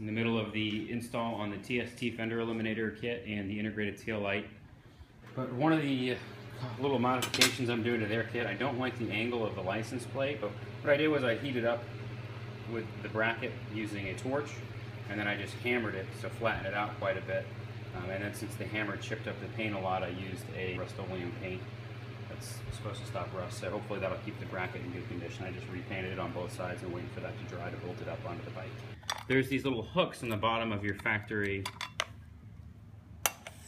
in the middle of the install on the TST Fender Eliminator kit and the integrated tail light. But one of the little modifications I'm doing to their kit, I don't like the angle of the license plate, but what I did was I heated up with the bracket using a torch, and then I just hammered it to flatten it out quite a bit. And then since the hammer chipped up the paint a lot, I used a Rust-Oleum paint that's supposed to stop rust, so hopefully that'll keep the bracket in good condition. I just repainted it on both sides and waiting for that to dry to bolt it up onto the bike. There's these little hooks in the bottom of your factory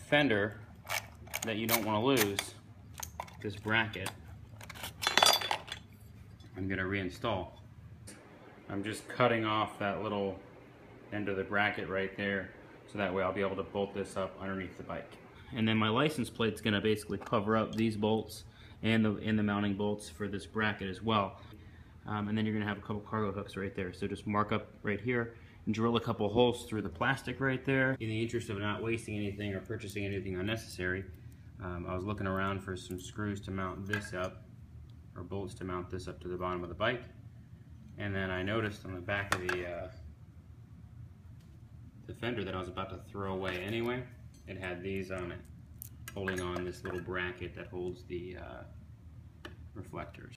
Fender that you don't want to lose. This bracket I'm going to reinstall. I'm just cutting off that little end of the bracket right there, so that way I'll be able to bolt this up underneath the bike. And then my license plate's going to basically cover up these bolts and the mounting bolts for this bracket as well. And then you're going to have a couple cargo hooks right there. So just mark up right here and drill a couple holes through the plastic right there. In the interest of not wasting anything or purchasing anything unnecessary, I was looking around for some screws to mount this up, or bolts to mount this up to the bottom of the bike. And then I noticed on the back of the Fender that I was about to throw away anyway, it had these on it, holding on this little bracket that holds the reflectors.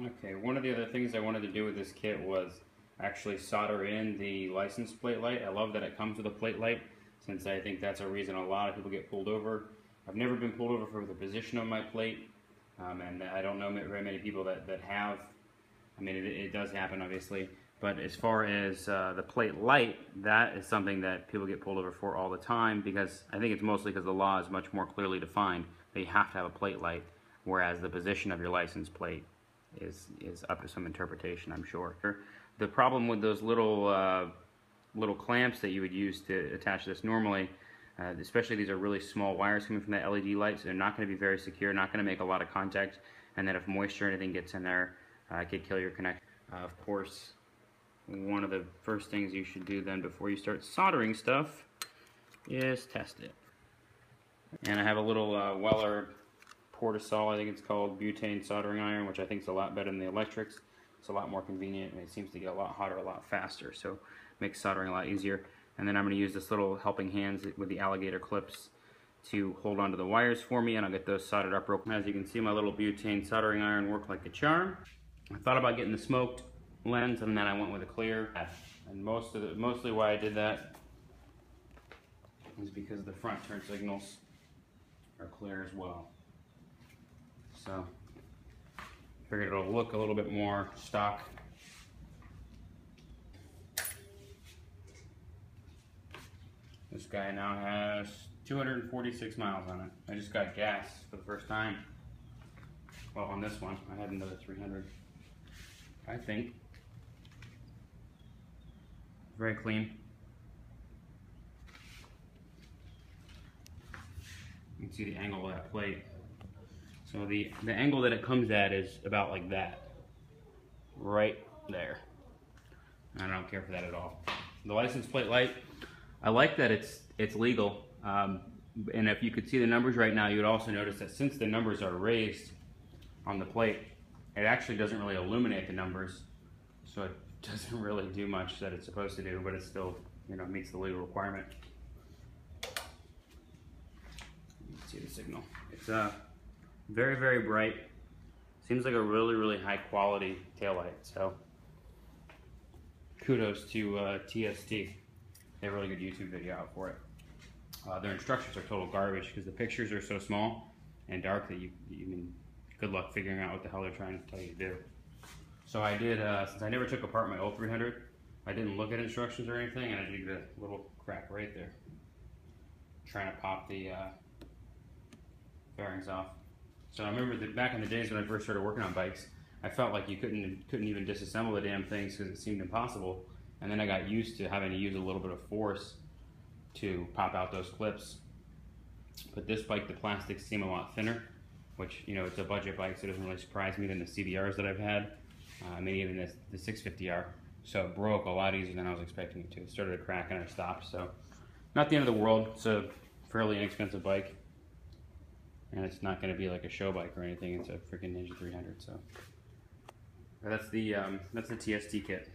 Okay, one of the other things I wanted to do with this kit was actually solder in the license plate light. I love that it comes with a plate light, since I think that's a reason a lot of people get pulled over. I've never been pulled over for the position of my plate, and I don't know very many people that have. I mean, it does happen, obviously. But as far as the plate light, that is something that people get pulled over for all the time, because I think it's mostly because the law is much more clearly defined that you have to have a plate light, whereas the position of your license plate is up to some interpretation, I'm sure. The problem with those little clamps that you would use to attach this normally, especially these are really small wires coming from that LED light, so they're not going to be very secure, not going to make a lot of contact, and then if moisture or anything gets in there, it could kill your connection. Of course, one of the first things you should do then before you start soldering stuff is test it. And I have a little Weller Portasol, I think it's called, butane soldering iron, which I think is a lot better than the electrics. It's a lot more convenient, and it seems to get a lot hotter a lot faster, so it makes soldering a lot easier. And then I'm going to use this little helping hands with the alligator clips to hold onto the wires for me, and I'll get those soldered up real quick. As you can see, my little butane soldering iron worked like a charm. I thought about getting the smoked lens, and then I went with a clear. And mostly why I did that is because the front turn signals are clear as well. So I figured it'll look a little bit more stock. This guy now has 246 miles on it. I just got gas for the first time. Well, on this one, I had another 300. I think. Very clean. You can see the angle of that plate. So the angle that it comes at is about like that. Right there. I don't care for that at all. The license plate light, I like that it's legal. And if you could see the numbers right now, you would also notice that since the numbers are raised on the plate, it actually doesn't really illuminate the numbers, so it doesn't really do much that it's supposed to do, but it still, you know, meets the legal requirement. You can see the signal. It's very, very bright. Seems like a really, really high quality taillight, so kudos to TST. They have a really good YouTube video out for it. Their instructions are total garbage because the pictures are so small and dark that you mean, good luck figuring out what the hell they're trying to tell you to do. So I did, since I never took apart my old 300, I didn't look at instructions or anything, and I did get a little crack right there. Trying to pop the bearings off. So I remember that back in the days when I first started working on bikes, I felt like you couldn't even disassemble the damn things because it seemed impossible. And then I got used to having to use a little bit of force to pop out those clips. But this bike, the plastics seem a lot thinner, which, you know, it's a budget bike, so it doesn't really surprise me than the CBRs that I've had. I mean, even the 650R. So it broke a lot easier than I was expecting it to. It started to crack and I stopped, so not the end of the world. It's a fairly inexpensive bike, and it's not going to be like a show bike or anything. It's a freaking Ninja 300. So that's the TST kit.